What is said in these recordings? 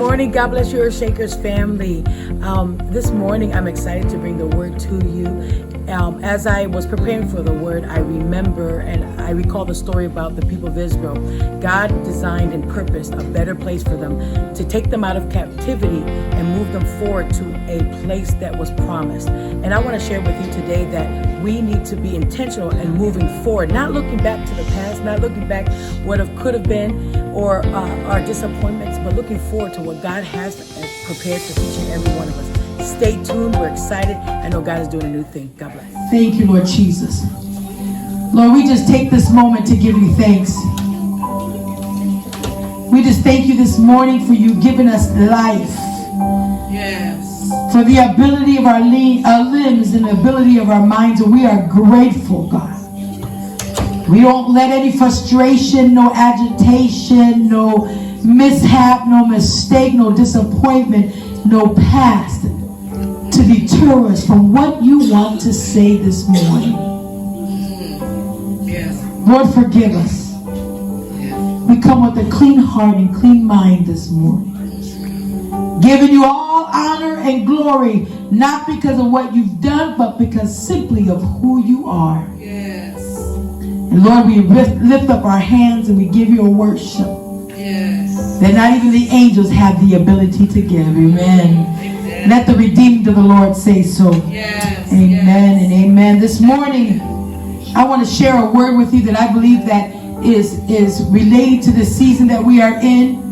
morning. God bless you, Earthshakers family. This morning, I'm excited to bring the word to you. As I was preparing for the word, I remember and I recall the story about the people of Israel. God designed and purposed a better place for them to take them out of captivity and move them forward to a place that was promised. And I want to share with you today that we need to be intentional and moving forward, not looking back to the past, not looking back what could have been or our disappointments, but looking forward to what God has prepared for each and every one of us. Stay tuned. We're excited. I know God is doing a new thing. God bless. Thank you, Lord Jesus. Lord, we just take this moment to give you thanks. We just thank you this morning for you giving us life. Yes. For the ability of our limbs and the ability of our minds. And we are grateful, God. We don't let any frustration, no agitation, no mishap, no mistake, no disappointment, no past to deter us from what you want to say this morning. Yes. Lord, forgive us. Yes. We come with a clean heart and clean mind this morning. Giving you all honor and glory, not because of what you've done, but because simply of who you are. Yes. And Lord, we lift up our hands and we give you a worship. Yes. That not even the angels have the ability to give. Amen. Let the redeemed of the Lord say so. Yes. Amen Yes. and amen. This morning, I want to share a word with you that I believe that is related to the season that we are in.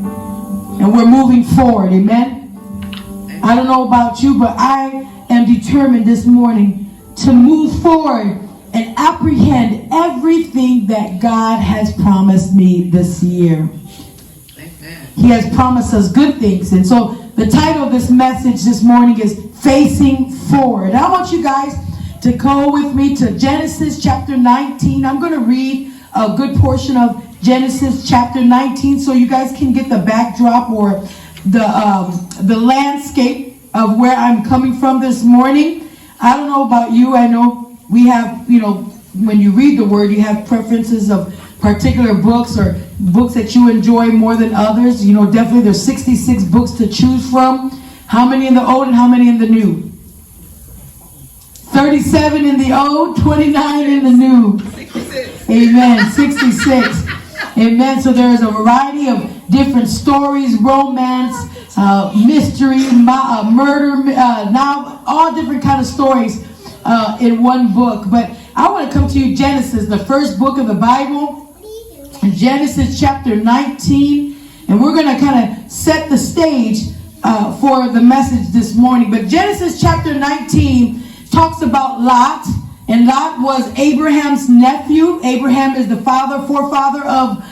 And we're moving forward. Amen. I don't know about you, but I am determined this morning to move forward and apprehend everything that God has promised me this year. He has promised us good things. And so the title of this message this morning is Facing Forward. I want you guys to go with me to Genesis chapter 19. I'm going to read a good portion of Genesis chapter 19 so you guys can get the backdrop or the landscape of where I'm coming from this morning. I don't know about you. I know we have, when you read the word, you have preferences of particular books or books that you enjoy more than others. Definitely there's 66 books to choose from. How many in the old and how many in the new? 37 in the old, 29 in the new. 66. Amen. 66. Amen. So there is a variety of different stories, romance, mystery, murder, now all different kind of stories in one book. But I want to come to you, Genesis, the first book of the Bible. Genesis chapter 19, and we're going to kind of set the stage for the message this morning. But Genesis chapter 19 talks about Lot, and Lot was Abraham's nephew. Abraham is the forefather of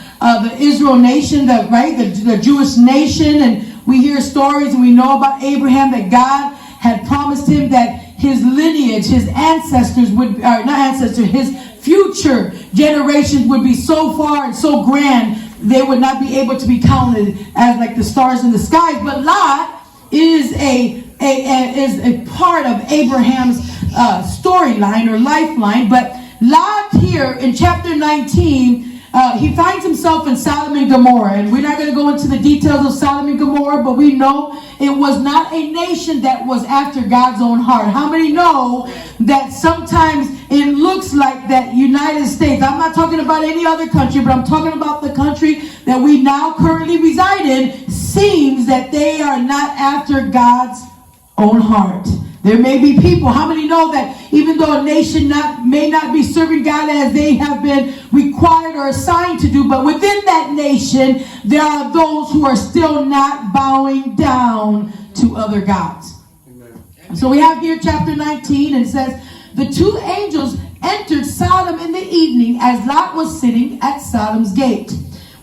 the Israel nation, the Jewish nation, and we hear stories and we know about Abraham that God had promised him that his lineage, his ancestors his future generations would be so far and so grand they would not be able to be counted as like the stars in the skies. But Lot is a part of Abraham's storyline or lifeline. But Lot here in chapter 19, he finds himself in Sodom and Gomorrah. And we're not going to go into the details of Sodom and Gomorrah, but we know it was not a nation that was after God's own heart. How many know that sometimes it looks like that United States, I'm not talking about any other country, but I'm talking about the country that we now currently reside in, seems that they are not after God's own heart. There may be people, how many know that even though a nation may not be serving God as they have been required or assigned to do, but within that nation, there are those who are still not bowing down to other gods. Amen. So we have here chapter 19, and it says, the two angels entered Sodom in the evening as Lot was sitting at Sodom's gate.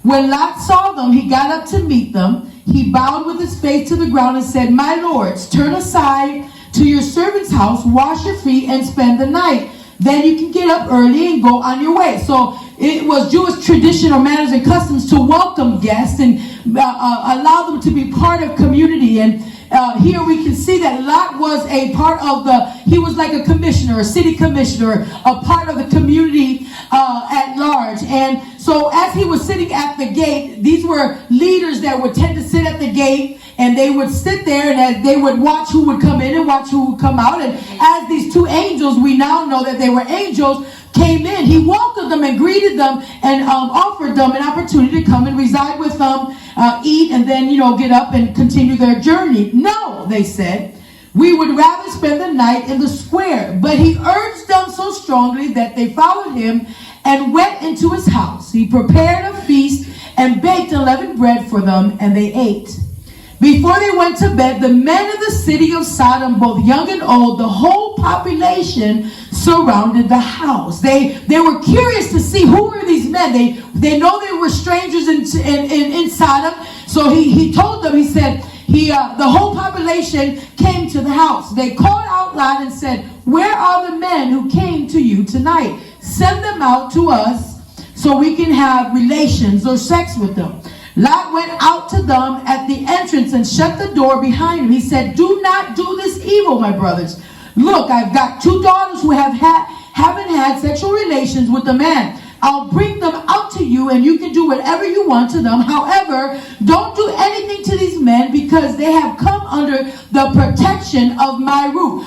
When Lot saw them, he got up to meet them. He bowed with his face to the ground and said, my lords, turn aside to your servant's house, wash your feet, and spend the night. Then you can get up early and go on your way. So it was Jewish traditional manners and customs to welcome guests and allow them to be part of community. And here we can see that Lot was a part of he was like a commissioner, a city commissioner, a part of the community at large. And so as he was sitting at the gate, these were leaders that would tend to sit at the gate and they would sit there, and they would watch who would come in and watch who would come out. And as these two angels, we now know that they were angels, came in, he welcomed them and greeted them and offered them an opportunity to come and reside with them, eat, and then, get up and continue their journey. No, they said, we would rather spend the night in the square. But he urged them so strongly that they followed him and went into his house. He prepared a feast and baked unleavened bread for them, and they ate. Before they went to bed, the men of the city of Sodom, both young and old, the whole population surrounded the house. They were curious to see who were these men. They know they were strangers in Sodom. So he told them, he said, the whole population came to the house. They called out loud and said, where are the men who came to you tonight? Send them out to us so we can have relations or sex with them. Lot went out to them at the entrance and shut the door behind him. He said, do not do this evil, my brothers. Look, I've got 2 daughters who haven't had sexual relations with a man. I'll bring them out to you, and you can do whatever you want to them. However, don't do anything to these men, because they have come under the protection of my roof.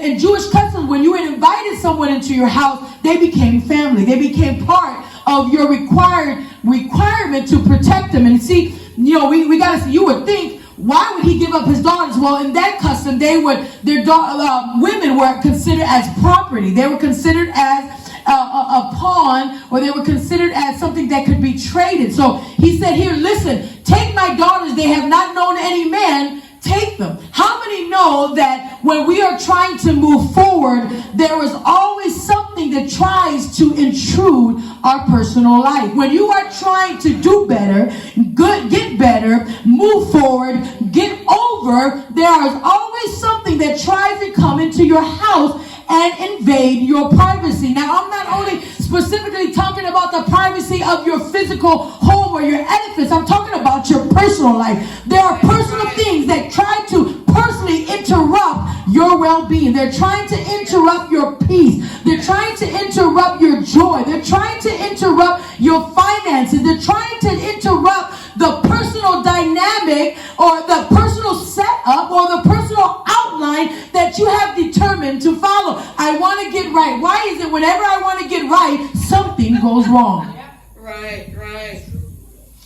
In Jewish customs, when you invited someone into your house, they became family. They became part of your requirement to protect them. And see, we got to see, you would think, why would he give up his daughters? Well, in that custom, women were considered as property. They were considered as a pawn, or they were considered as something that could be traded. So he said, here, listen, take my daughters. They have not known any man. Take them. How many know that when we are trying to move forward, there is always something that tries to intrude our personal life? When you are trying to do better, get better, move forward, get over, there is always something that tries to come into your house and invade your privacy. Now, I'm not only specifically talking about the privacy of your physical home or your edifice. I'm talking about your personal life. There are personal things that try to personally interrupt your well-being. They're trying to interrupt your peace. They're trying to interrupt your joy. They're trying to interrupt your finances. They're trying to interrupt the personal dynamic or the personal setup or the personal outline that you have determined to follow. I want to get right. Why is it whenever I want to get right, something goes wrong? Right.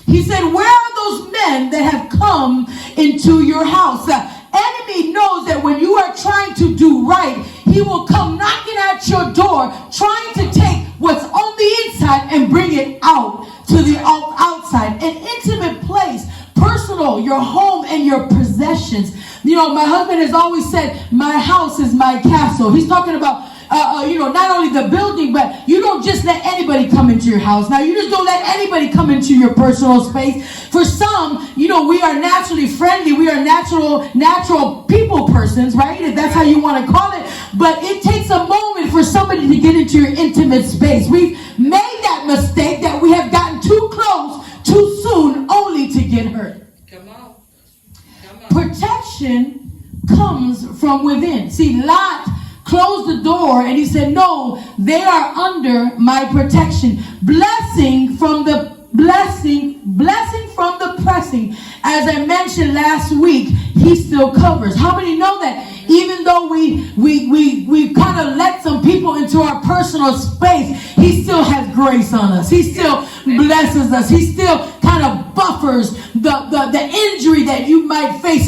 He said, where are those men that have come into your house? The enemy knows that when you are trying to do right, he will come knocking at your door, trying to take what's on the inside and bring it out to the outside. An intimate place, personal, your home and your possessions. My husband has always said, my house is my castle. He's talking about not only the building, but you don't just let anybody come into your house. Now, you just don't let anybody come into your personal space. For some, we are naturally friendly. We are natural people persons, right? If that's how you want to call it. But it takes a moment for somebody to get into your intimate space. We've made that mistake that we have gotten too close too soon only to get hurt. Come on. Protection comes from within. See, Lot closed the door and he said, no, they are under my protection. Blessing from the pressing. As I mentioned last week, he still covers. How many know that even though we kind of let some people into our personal space, he still has grace on us. He still blesses us. He still kind of buffers the injury that you might face.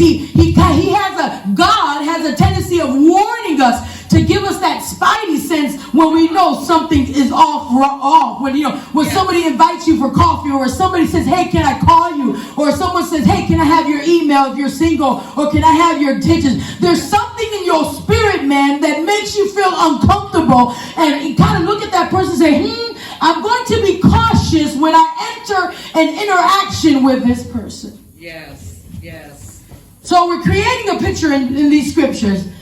God has a tendency of warning us, to give us that spidey sense when we know something is off. When somebody invites you for coffee, or somebody says, hey, can I call you? Or someone says, hey, can I have your email if you're single? Or can I have your digits? There's something in your spirit, man, that makes you feel uncomfortable. And you kind of look at that person and say, I'm going to be cautious when I enter an interaction with this person. Yes. So we're creating a picture in these scriptures.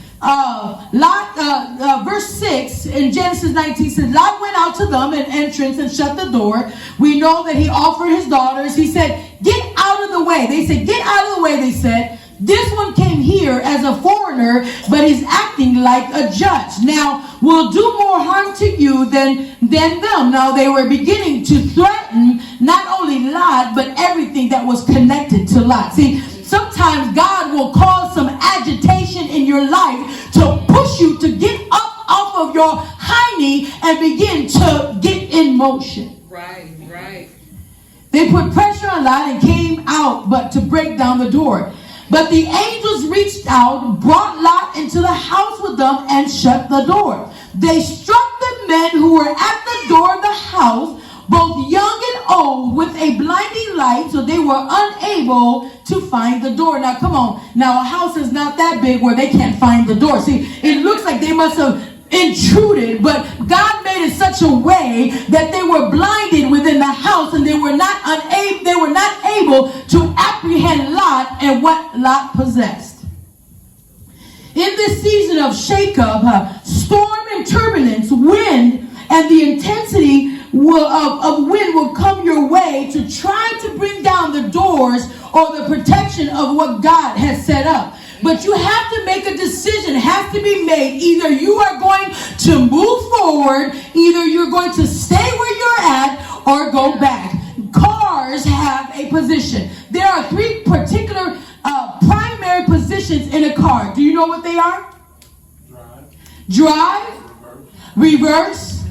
Verse 6 in Genesis 19 says, Lot went out to them at entrance and shut the door. We know that he offered his daughters. He said, get out of the way. They said, get out of the way. They said, this one came here as a foreigner, but he's acting like a judge. Now, we'll do more harm to you than them. Now, they were beginning to threaten not only Lot, but everything that was connected to Lot. See, sometimes God will cause some agitation in your life to push you to get up off of your high knee and begin to get in motion. Right. They put pressure on Lot and came out but to break down the door. But the angels reached out, brought Lot into the house with them, and shut the door. They struck the men who were at the door of the house, both young and old, with a blinding light, so they were unable to find the door. Now, come on. Now, a house is not that big where they can't find the door. See, it looks like they must have intruded, but God made it such a way that they were blinded within the house, and they were not able to apprehend Lot and what Lot possessed. In this season of shakeup, storm and turbulence, wind, and the intensity of wind will come your way to try to bring down the doors or the protection of what God has set up. But you have to make a decision. It has to be made. Either you are going to move forward, either you're going to stay where you're at, or go back. Cars have a position. There are three particular primary positions in a car. Do you know what they are? Drive, reverse,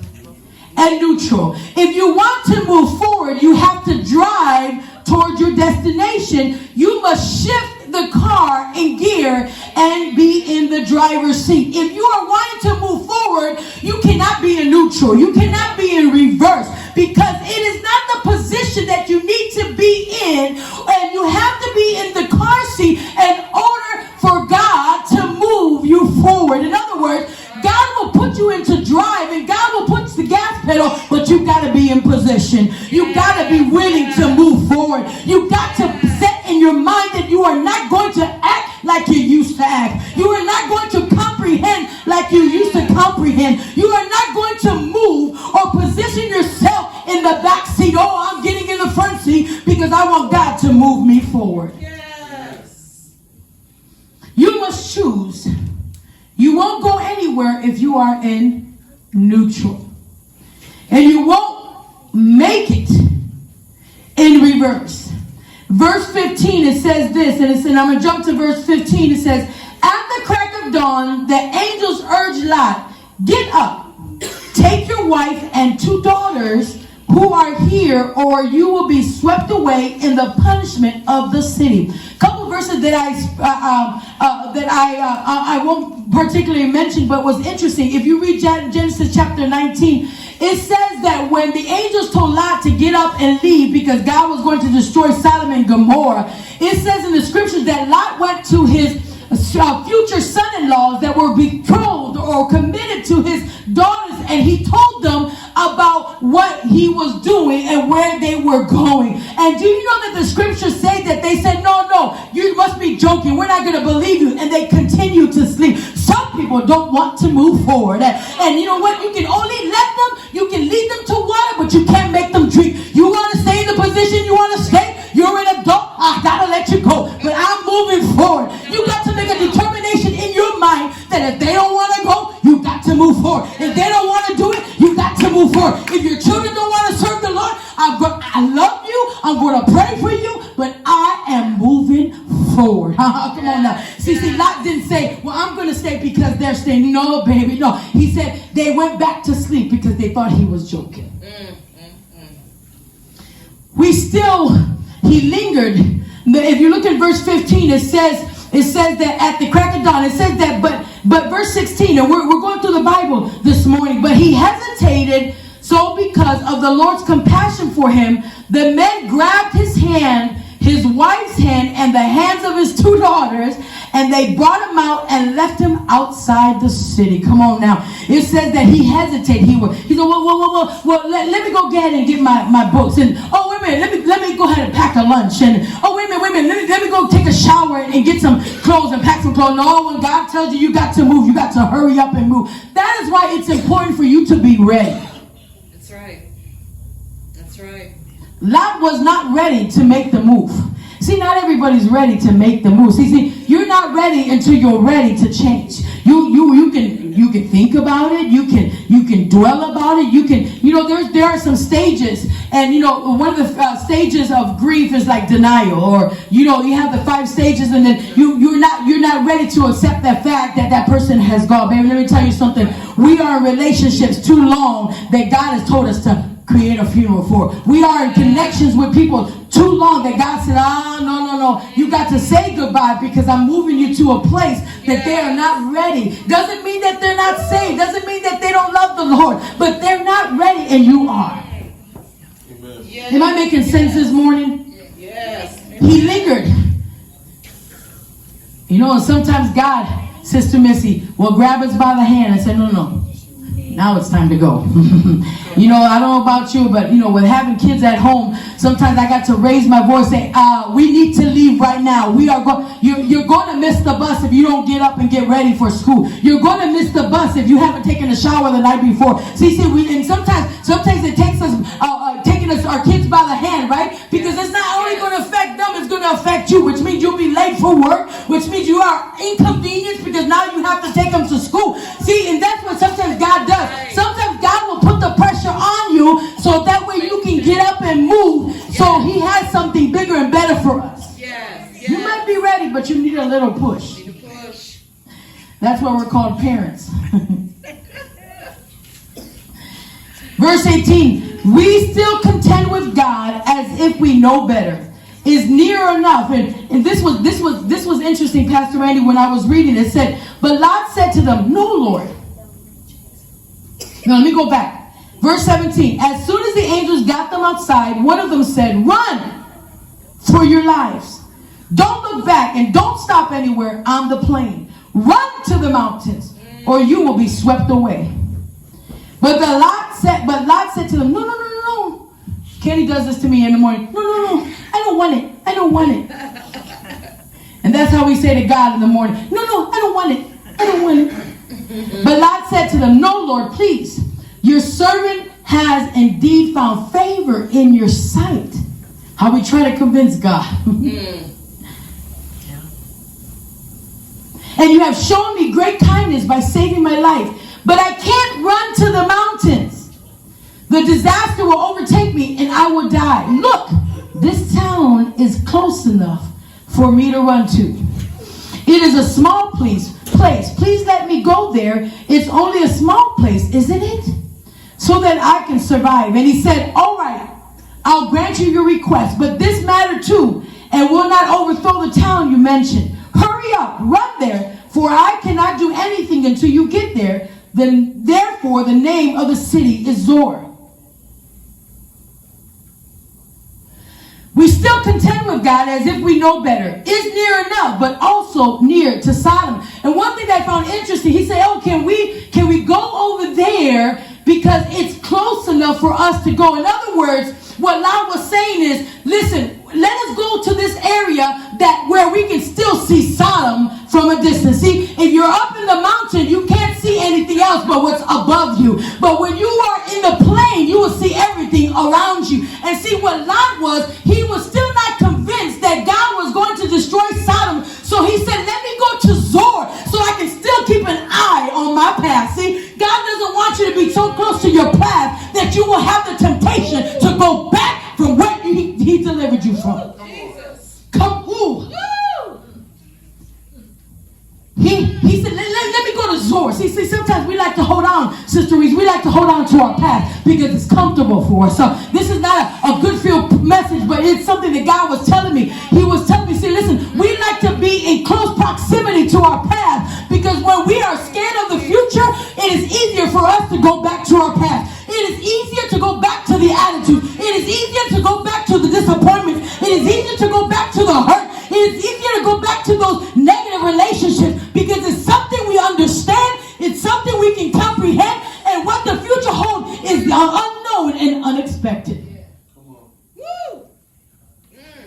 and neutral. If you want to move forward, you have to drive toward your destination. You must shift the car in gear and be in the driver's seat. If you are wanting to move forward, you cannot be in neutral. You cannot be in reverse, because it is not the position that you need to be in, and you have to be in the car seat in order for God to move you forward. In other words, God will put you into drive and God will put the gas pedal, but you got to be in position. You got to be willing to move forward. You got to set in your mind that you are not going to act like you used to act. You are not going to comprehend like you used to comprehend. You are not going to move or position yourself in the back seat. Oh, I'm getting in the front seat because I want God to move me forward. Yes. You must choose. You won't go anywhere if you are in neutral. And you won't make it in reverse. Verse 15, it says this, and I'm going to jump to verse 15. It says, at the crack of dawn, the angels urged Lot, get up, take your wife and 2 daughters who are here, or you will be swept away in the punishment of the city. Couple verses that I won't particularly mention, but was interesting. If you read Genesis chapter 19, it says that when the angels told Lot to get up and leave because God was going to destroy Sodom and Gomorrah, it says in the scriptures that Lot went to his future son-in-laws that were betrothed or committed to his daughters, and he told them about what he was doing and where they were going. And do you know that the scriptures say that they said, no, you must be joking, we're not going to believe you, and they continue to sleep. Some people don't want to move forward, and you know what, you can only you can lead them to water, but you can't make them drink. You want to stay in the position you want to stay, you're an adult, I gotta let you go, but I'm moving forward. You got to make a determination in your mind that if they don't want to go, you got to move forward. If they don't want to do it, you got to move forward. If your children don't want to serve the Lord, I love you, I'm going to pray for you, but I am moving forward. Come on now. See, Lot didn't say, well, I'm going to stay because they're staying. No, baby, no. He said they went back to sleep because they thought he was joking. He lingered. If you look at verse 15, it says that at the crack of dawn, it says that, but verse 16, and we're going through the Bible this morning, but he hesitated, so because of the Lord's compassion for him, the men grabbed his hand, his wife's hand, and the hands of his 2 daughters, and they brought him out and left him outside the city. Come on now. It says that he hesitated. He said, well, let me go get ahead and get my books. And, oh, wait a minute, let me go ahead and pack a lunch. And, oh, wait a minute, let me go take a shower and get some clothes and pack some clothes. No, when God tells you you got to move, you got to hurry up and move. That is why it's important for you to be ready. That's right. That's right. Lot was not ready to make the move. See, not everybody's ready to make the move. See, you're not ready until you're ready to change. You can think about it. You can dwell about it. There are some stages, And, one of the stages of grief is like denial, or, you have the 5 stages, and then you're not ready to accept that fact that person has gone. Baby, let me tell you something. We are in relationships too long that God has told us to create a funeral for. We are in connections with people too long that God said, no. You got to say goodbye because I'm moving you to a place that they are not ready. Doesn't mean that they're not saved. Doesn't mean that they don't love the Lord. But they're not ready and you are. Amen. Am I making sense this morning? Yes. He lingered. And sometimes God, Sister Missy, will grab us by the hand and say, no. Now it's time to go. I don't know about you, but with having kids at home, sometimes I got to raise my voice and say, we need to leave right now. You're going to miss the bus if you don't get up and get ready for school. You're going to miss the bus if you haven't taken a shower the night before. And sometimes it takes us taking our kids by the hand, right? Because it's not only going to affect them, it's going to affect you, which means you'll be late for work, which means you are inconvenienced because now you have to take them to school. See, and that's what sometimes God does. Sometimes God will put the pressure on you so that way you can get up and move. So He has something bigger and better for us. Yes. You might be ready, but you need a little push. That's why we're called parents. Verse 18. We still contend with God as if we know better. Is near enough. And this was interesting, Pastor Randy, when I was reading it. It said, but Lot said to them, no, Lord. Now let me go back. Verse 17. As soon as the angels got them outside, one of them said, run for your lives. Don't look back and don't stop anywhere on the plain. Run to the mountains or you will be swept away. But Lot said to them, no. Kenny does this to me in the morning. No. I don't want it. And that's how we say to God in the morning. No, I don't want it. But Lot said to them, no, Lord, please. Your servant has indeed found favor in your sight. How we try to convince God. And you have shown me great kindness by saving my life. But I can't run to the mountains. The disaster will overtake me and I will die. Look, this town is close enough for me to run to. It is a small place. Please let me go there. It's only a small place, isn't it? So that I can survive. And he said, all right, I'll grant you your request. But this matter too, and will not overthrow the town you mentioned. Hurry up, run there, for I cannot do anything until you get there. Therefore, the name of the city is Zor. We still contend with God as if we know better. Is near enough, but also near to Sodom. And one thing that I found interesting, he said, can we go over there because it's close enough for us to go? In other words, what Lot was saying is, listen, let us go to this area where we can still see Sodom from a distance. See, if you're up in the mountain, you can't see anything else but what's above you. But when you are in the plain, you will see everything around you. And see, what Lot was, he was still not convinced that God was going to destroy Sodom. So he said, let me go to Zor so I can still keep an eye on my path. See, God doesn't want you to be so close to your path that you will have the temptation to go back from where he delivered you from. Jesus. Come, ooh. He said, let me go to Zor. See, sometimes we like to hold on, Sister Reese. We like to hold on to our path because it's comfortable for us. So this is not a good feel message, but it's something that God was telling me. He was telling me, see, listen, we like to be in close proximity to our path because when we are scared of the future, it is easier for us to go back to our path. It is easier to go back to the attitude. It is easier to go back to the disappointment. It is easier to go back to the hurt. It is easier to go back to those negative relationships because it's something we understand. It's something we can comprehend. And what the future holds is the unknown and unexpected.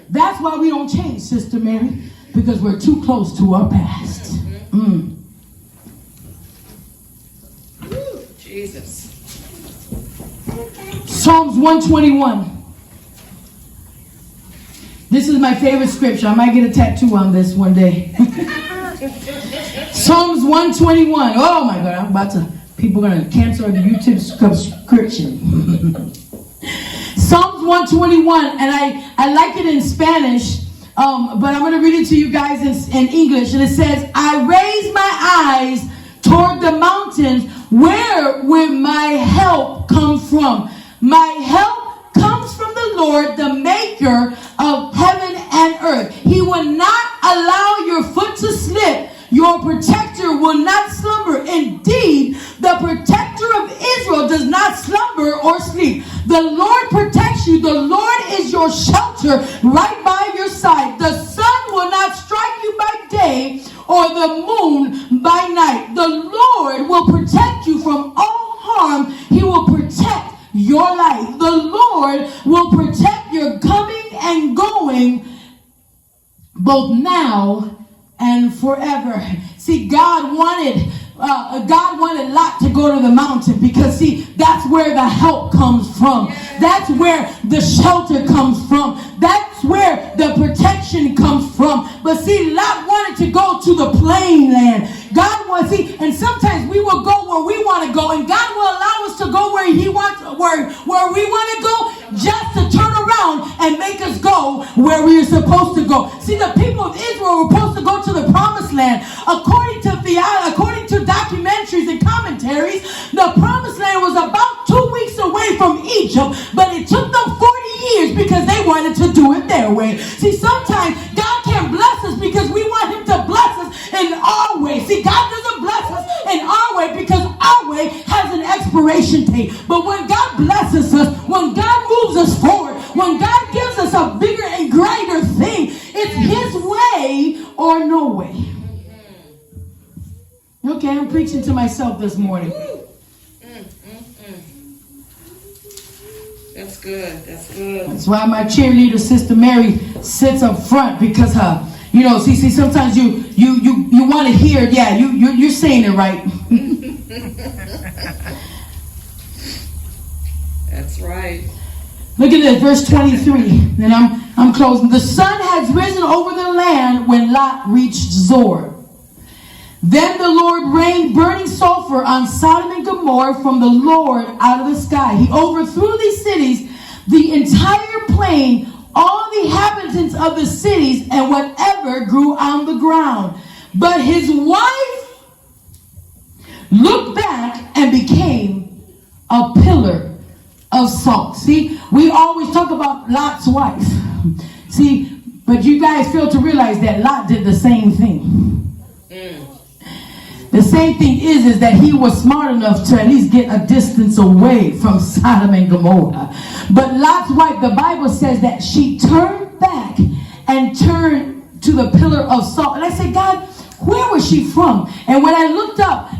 That's why we don't change, Sister Mary, because we're too close to our past. Jesus. Psalms 121. This is my favorite scripture. I might get a tattoo on this one day. Psalms 121. Oh my God, people are going to cancel the YouTube subscription. Psalms 121, and I like it in Spanish, but I'm going to read it to you guys in English. And it says, I raise my eyes toward the mountains. Where will my help come from? My help comes from the Lord, the maker of heaven and earth. He will not allow your foot to slip. Your protector will not slumber. Indeed, the protector of Israel does not slumber or sleep. The Lord protects you. The Lord is your shelter right by your side. The sun will not strike you by day or the moon by night. The Lord will protect you from all harm. He will protect your life. The Lord will protect your coming and going both now and forever. See, God wanted Lot to go to the mountain because, see, that's where the help comes from. That's where the shelter comes from. That's where the protection comes from. But see, Lot wanted to go to the plain land. God wants, see, and sometimes we will go where we want to go, and God will allow us to go where He wants, where we want to go, just to turn around and make us go where we are supposed to go. See, the people of Israel were supposed to go to the promised land. According to documentaries and commentaries, the promised land was about 2 weeks away from Egypt, but it took them 40 years because they wanted to do it their way. See, sometimes God can bless us because we want Him to bless us in our way. See, God doesn't bless us in our way because our way has an expiration date. But when God blesses us, when God moves us forward, when God gives us a bigger and greater thing, it's His way or no way. Okay, I'm preaching to myself this morning. That's good. That's good. That's why my cheerleader, Sister Mary, sits up front because see, sometimes you want to hear, yeah, you're saying it right. That's right. Look at this, verse 23. And I'm closing. The sun has risen over the land when Lot reached Zoar. Then the Lord rained burning sulfur on Sodom and Gomorrah from the Lord out of the sky. He overthrew these cities, the entire plain, all the inhabitants of the cities, and whatever grew on the ground. But his wife looked back and became a pillar of salt. See, we always talk about Lot's wife. See, but you guys fail to realize that Lot did the same thing. The same thing is that he was smart enough to at least get a distance away from Sodom and Gomorrah. But Lot's wife, the Bible says that she turned back and turned to the pillar of salt. And I said, God, where was she from? And when I looked up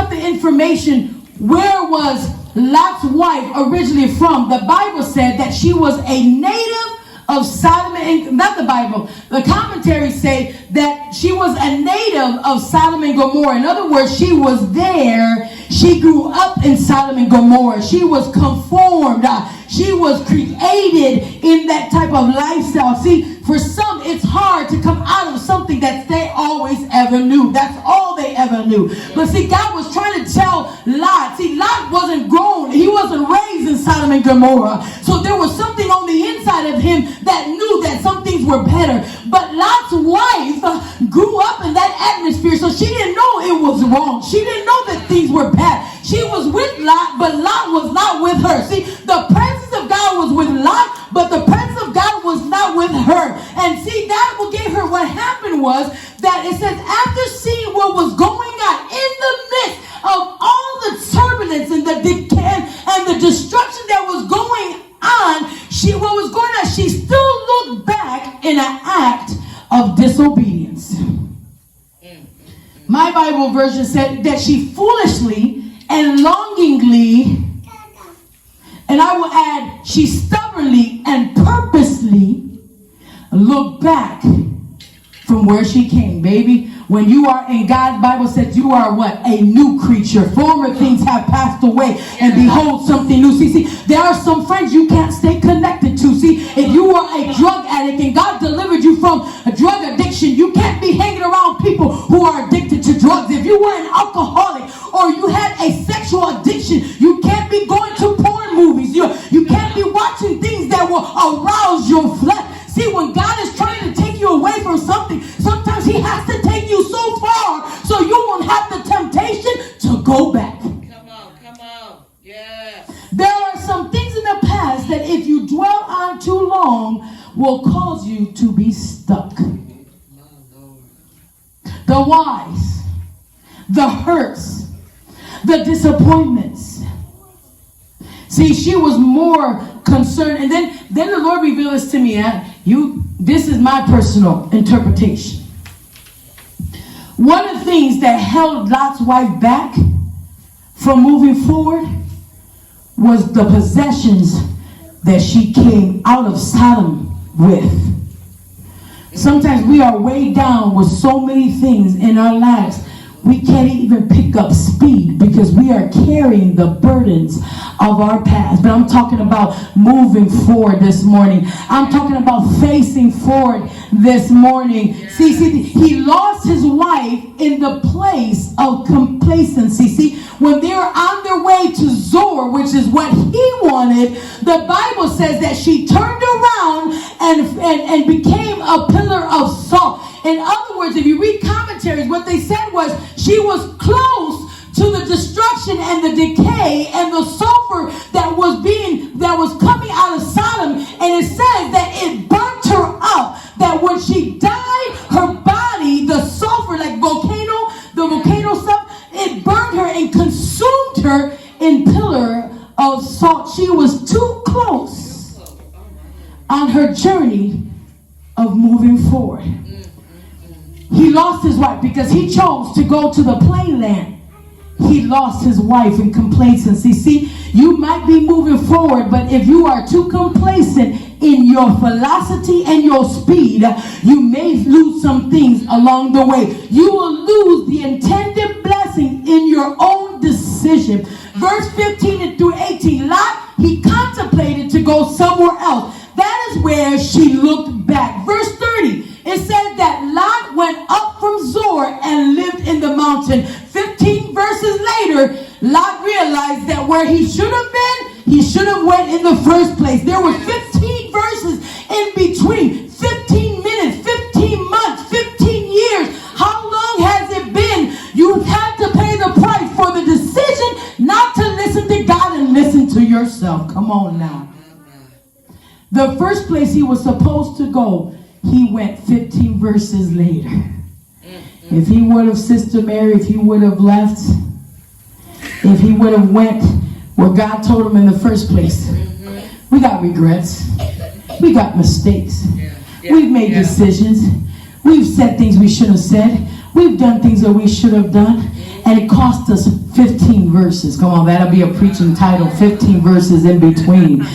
the information, where was Lot's wife originally from? The Bible said that she was a native of Sodom and, not the Bible, the commentaries say that she was a native of Sodom and Gomorrah. In other words, she was there. She grew up in Sodom and Gomorrah. She was conformed. She was created in that type of lifestyle. See, for some, it's hard to come out of something that they always ever knew. That's all they ever knew. But see, God was trying to tell Lot. See, Lot wasn't grown. He wasn't raised in Sodom and Gomorrah. So there was something on the inside of him that knew that some things were better. But Lot's wife grew up in that atmosphere, so she didn't know it was wrong. She didn't know that things were bad. She was with Lot, but Lot was not with her. See, the presence of God was with Lot, but the presence of God was not with her. And see, that what gave her, what happened was that it says, after seeing what was going on in the midst of all the turbulence and the decay and the destruction that was going on, she still looked back in an act of disobedience. My Bible version said that she foolishly and longingly, and I will add, she stubbornly and purposely looked back from where she came, baby. When you are in God's Bible says you are what? A new creature. Former things have passed away, and behold, something new. See, there are some friends you can't stay connected to. See, if you are a drug addict and God delivered you from a drug addiction, you can't be hanging around people who are addicted to drugs. If you were an alcoholic or you had a sexual addiction, you can't be going to porn movies. You can't be will arouse your flesh. See, when God is trying to take you away from something, sometimes he has to take you so far so you won't have the temptation to go back. Come on. Yes. There are some things in the past that if you dwell on too long will cause you to be stuck. The whys, the hurts, the disappointments. See, she was more concerned. And then the Lord revealed this to me. This is my personal interpretation. One of the things that held Lot's wife back from moving forward was the possessions that she came out of Sodom with. Sometimes we are weighed down with so many things in our lives. We can't even pick up speed because we are carrying the burdens of our past. But I'm talking about moving forward this morning. I'm talking about facing forward this morning. See, he lost his wife in the place of complacency. See, when they were on their way to Zoar, which is what he wanted, the Bible says that she turned around and became a pillar of salt. In other words, if you read commentaries, what they said was she was close to the destruction and the decay and the sulfur that was coming out of Sodom. And it says that it burnt her up. That when she died, her body, the sulfur, like the volcano stuff, it burned her and consumed her in pillar of salt. She was too close on her journey of moving forward. He lost his wife because he chose to go to the plain land. He lost his wife in complacency. See, you might be moving forward, but if you are too complacent in your velocity and your speed, you may lose some things along the way. You will lose the intended blessing in your own decision. Verse 15 through 18, Lot, he contemplated to go somewhere else. That is where she looked back. Verse 30, it says that Lot went up from Zoar and lived in the mountain. 15 verses later, Lot realized that where he should have been, he should have went in the first place. There were 15 verses in between. 15 minutes, 15 months, 15 years. How long has it been? You've had to pay the price for the decision not to listen to God and listen to yourself. Come on now. The first place he was supposed to go, he went 15 verses later. If he would have, Sister Mary, if he would have left, if he would have went where God told him in the first place, we got regrets. We got mistakes. We've made decisions. We've said things we shouldn't have said. We've done things that we should have done. And it cost us 15 verses. Come on, that'll be a preaching title, 15 verses in between.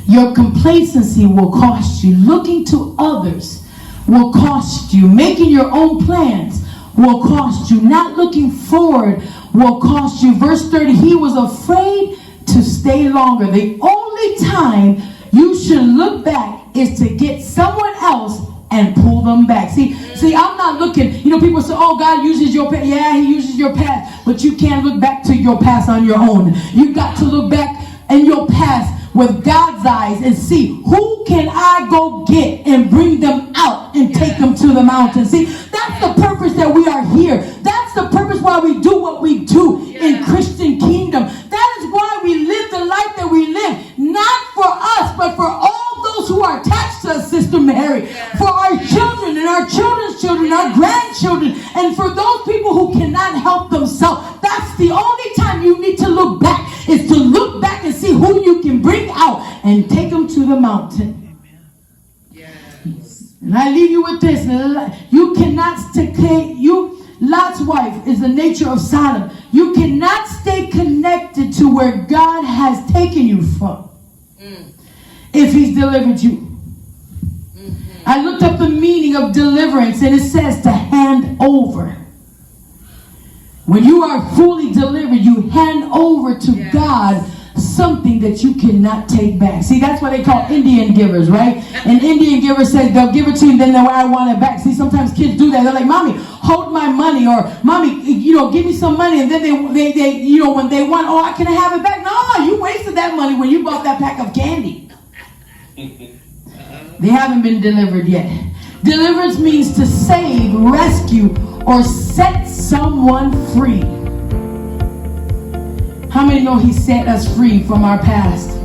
Your complacency will cost you. Looking to others will cost you. Making your own plans will cost you. Not looking forward will cost you. Verse 30, he was afraid to stay longer. The only time you should look back is to get someone else and pull them back. See, I'm not looking, people say, oh, God uses your past. Yeah, he uses your past, but you can't look back to your past on your own. You've got to look back in your past with God's eyes and see who can I go get and bring them out and take them to the mountain. See, that's the purpose that we are here. That's the purpose why we do what we do in Christian kingdom. That is why we live the life that we live. Not for us, but for all those who are attached to us, Sister Mary. For our children and our children's children, our grandchildren, and for those people who cannot help themselves. That's the only time you need to look back, is to look back and see who you can bring out and take them to the mountain. And I leave you with this. You cannot stay, Lot's wife is the nature of Sodom. You cannot stay connected to where God has taken you from if he's delivered you. I looked up the meaning of deliverance, and it says to hand over. When you are fully delivered, you hand over to God something that you cannot take back. See, that's what they call Indian givers, right? An Indian giver says they'll give it to you, then they'll, I want it back. See, sometimes kids do that. They're like, Mommy, hold my money, or Mommy, give me some money, and then they when they want, oh, I can have it back. No, you wait wasted that money when you bought that pack of candy. They haven't been delivered yet. Deliverance means to save, rescue, or set someone free. How many know he set us free from our past?